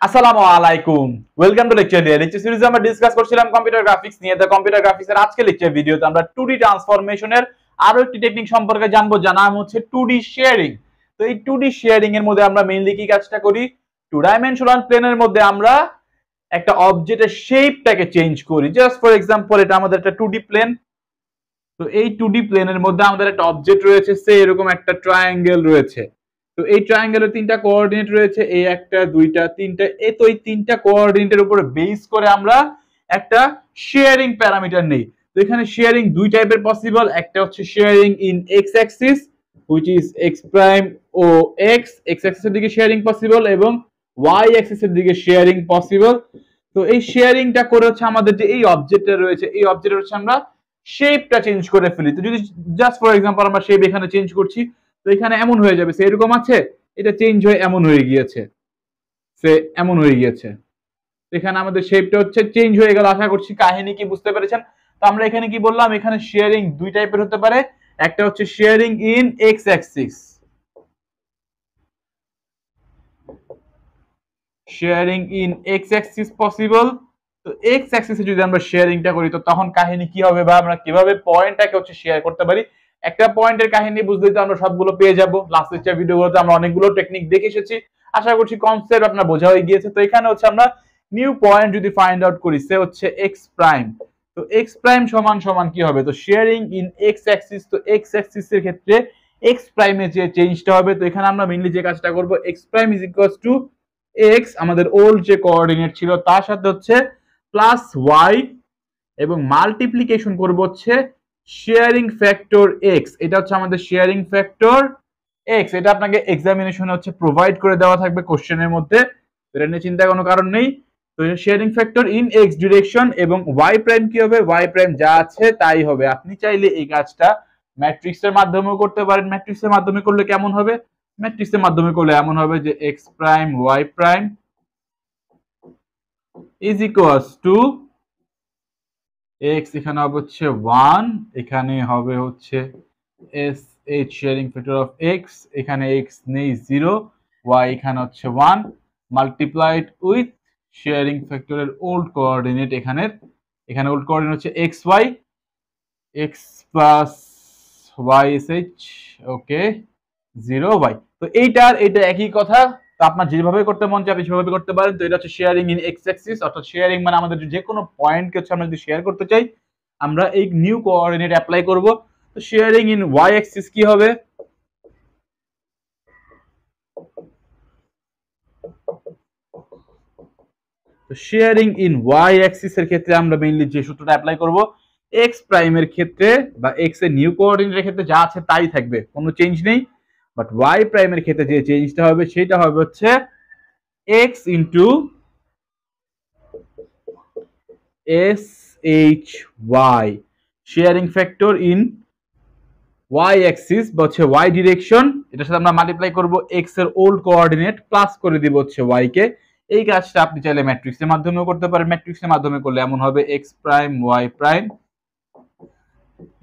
আসসালামু আলাইকুম। Welcome to lecture day. Lecture সিরিজে আমরা ডিসকাস করছিলাম কম্পিউটার গ্রাফিক্স নিয়ে। তো কম্পিউটার গ্রাফিক্স এর আজকে লেকচার ভিডিওতে আমরা 2D ট্রান্সফরমেশনের আরো একটি টেকনিক সম্পর্কে জানবো, যার নাম হচ্ছে 2D শেয়ারিং। তো এই 2D শেয়ারিং এর মধ্যে আমরা মেইনলি কি কাজটা করি? টু ডাইমেনশনাল প্লেনের মধ্যে আমরা একটা অবজেক্টের শেপটাকে চেঞ্জ করি। জাস্ট ফর এক্সাম্পল, এটা আমাদের একটা 2D প্লেন। তো এই 2D প্লেনের মধ্যে আমাদের একটা অবজেক্ট রয়েছে, সে এরকম একটা ট্রায়াঙ্গেল রয়েছে। তো এই ট্রায়াঙ্গেলের তিনটা কোঅর্ডিনেট রয়েছে, এই একটা, দুইটা, তিনটা। তো এই তিনটা কোঅর্ডিনেটের উপরে বেস করে আমরা একটা শেয়ারিং প্যারামিটার নেই। তো এখানে শেয়ারিং দুই টাইপের পসিবল। একটা হচ্ছে sharing in X axis, which is X prime ও এক্স অ্যাক্সিসের দিকে শেয়ারিং পসিবল, এবং ওয়াই অ্যাক্সিসের দিকে শেয়ারিং পসিবল। তো এই শেয়ারিংটা করে হচ্ছে আমাদের যে এই অবজেক্টটা রয়েছে, এই অবজেক্টের হচ্ছে আমরা শেপটা চেঞ্জ করে ফেলি। তো যদি জাস্ট ফর এক্সাম্পল আমরা শেপ এখানে চেঞ্জ করছি, তো এখানে এমন হয়ে যাবে, সে এরকম আছে, এটা চেঞ্জ হয়ে এমন হয়ে গিয়েছে, সে এমন হয়ে গিয়েছে। এখানে আমাদের শেপটা হচ্ছে চেঞ্জ হয়ে গেল। আশা করছি কাহিনী কি বুঝতে পেরেছেন। তো আমরা এখানে কি বললাম, এখানে শেয়ারিং দুই টাইপের হতে পারে। একটা হচ্ছে sharing in X Axis, sharing in X Axis possible. তো এক্স অ্যাক্সিসে যদি আমরা শেয়ারিংটা করি, তো তখন কাহিনী কি হবে, বা আমরা কিভাবে পয়েন্টটাকে হচ্ছে শেয়ার করতে পারি। একটা পয়েন্টের কাহিনী বুঝলেই তো আমরা সবগুলো পেয়ে যাব। লাস্ট লেকচার ভিডিওগুলোতে আমরা অনেকগুলো টেকনিক দেখে এসেছি। আশা করছি কনসেপ্ট আপনার বোঝা হয়ে গিয়েছে। তো এখানে হচ্ছে আমরা নিউ পয়েন্ট যদি ফাইন্ড আউট করি, সে হচ্ছে এক্স প্রাইম। তো এক্স প্রাইম সমান সমান কি হবে? তো শেয়ারিং ইন এক্স অ্যাক্সিস, তো এক্স অ্যাক্সিস এর ক্ষেত্রে এক্স প্রাইমে যে চেঞ্জটা হবে, তো এখানে আমরা মেইনলি যে কাজটা করব, x prime is equals to x, আমাদের ওল্ড যে কোঅর্ডিনেট ছিল তার সাথে হচ্ছে প্লাস ওয়াই, এবং মাল্টিপ্লিকেশন করব হচ্ছে শেয়ারিং ফ্যাক্টর এক্স। এটা হচ্ছে আমাদের শেয়ারিং ফ্যাক্টর এক্স। এটা আপনাকে এক্সামিনেশনে হচ্ছে প্রোভাইড করে দেওয়া থাকবে কোশ্চেনের মধ্যে, এটা নিয়ে চিন্তার কোনো কারণ নেই। তো sharing factor in x direction, এবং ওয়াই প্রাইম কি হবে? ওয়াই প্রাইম যা আছে তাই হবে। আপনি চাইলে এই কাজটা ম্যাট্রিক্সের মাধ্যমেও করতে পারেন। ম্যাট্রিক্সের মাধ্যমে করলে কেমন হবে? ম্যাট্রিক্সের মাধ্যমে করলে এমন হবে যে X prime Y prime is equals to X, এখানে হবে হচ্ছে 1, এখানে হবে হচ্ছে S H sharing factor of X, এখানে এক্স নেই 0, ওয়াই এখানে হচ্ছে 1, মাল্টিপ্লাইড উইথ শেয়ারিং ফ্যাক্টরের ওল্ড কোঅর্ডিনেট। এখানে ওল্ড কোঅর্ডিনেট হচ্ছে X Y, X plus Y S H, okay 0 Y. তো এইটা একই কথা। তো আপনার যেভাবে করতে মন চায় আপনি সেভাবে করতে পারেন। তো এটা হচ্ছে শেয়ারিং ইন এক্স অ্যাক্সিস, অর্থাৎ শেয়ারিং মানে আমাদের যে কোনো পয়েন্টকে হচ্ছে আমরা যদি শেয়ার করতে চাই, আমরা এই নিউ কোঅর্ডিনেট অ্যাপ্লাই করব। তো শেয়ারিং ইন ওয়াই অ্যাক্সিস কি হবে? তো শেয়ারিং ইন ওয়াই অ্যাক্সিস এর ক্ষেত্রে আমরা মেইনলি যে সূত্রটা অ্যাপ্লাই করব, এক্স প্রাইমের ক্ষেত্রে বা এক্স এর নিউ কোঅর্ডিনেটের ক্ষেত্রে যা আছে তাই থাকবে, কোনো চেঞ্জ নেই। বাট ওয়াই প্রাইমের ক্ষেত্রে যে চেঞ্জটা হবে সেটা হবে হচ্ছে X into S H Y, shearing factor in Y axis বা হচ্ছে ওয়াই ডিরেকশন। এটার সাথে আমরা মাল্টিপ্লাই করব এক্স এর ওল্ড কোঅর্ডিনেট, প্লাস করে দিব হচ্ছে ওয়াই কে। এই কাজটা আপনি চাইলে ম্যাট্রিক্সের মাধ্যমেও করতে পারেন। ম্যাট্রিক্সের মাধ্যমে করলে এমন হবে X prime Y prime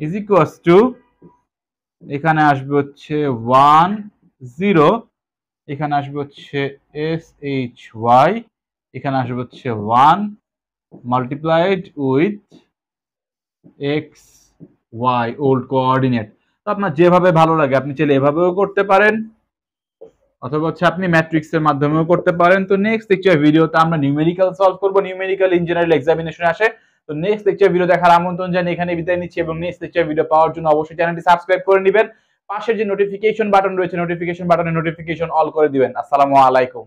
is equals to, এখানে আসবে হচ্ছে 1 0, এখানে আসবে হচ্ছে এস এইচ ওয়াই, এখানে আসবে হচ্ছে 1 multiplied with X Y old coordinate. তো আপনার যেভাবে ভালো লাগে আপনি চাইলে এভাবেও করতে পারেন, অথবা হচ্ছে আপনি ম্যাট্রিক্সের মাধ্যমেও করতে পারেন। তো নেক্সট লেকচার ভিডিওতে আমরা নিউমেরিক্যাল সলভ করব। নিউমেরিক্যাল ইন জেনারেল এক্সামিনেশনে আসে। তো নেক্সট লেকচার ভিডিও দেখার আমন্ত্রণ জানিয়ে এখানে বিদায় নিচ্ছি, এবং নেক্সট লেকচার ভিডিও পাওয়ার জন্য অবশ্যই চ্যানেলটি সাবস্ক্রাইব করে নেবেন। পাশের যে নোটিফিকেশন বাটন রয়েছে, নোটিফিকেশন বাটনে নোটিফিকেশন অল করে দিবেন। আসসালামু আলাইকুম।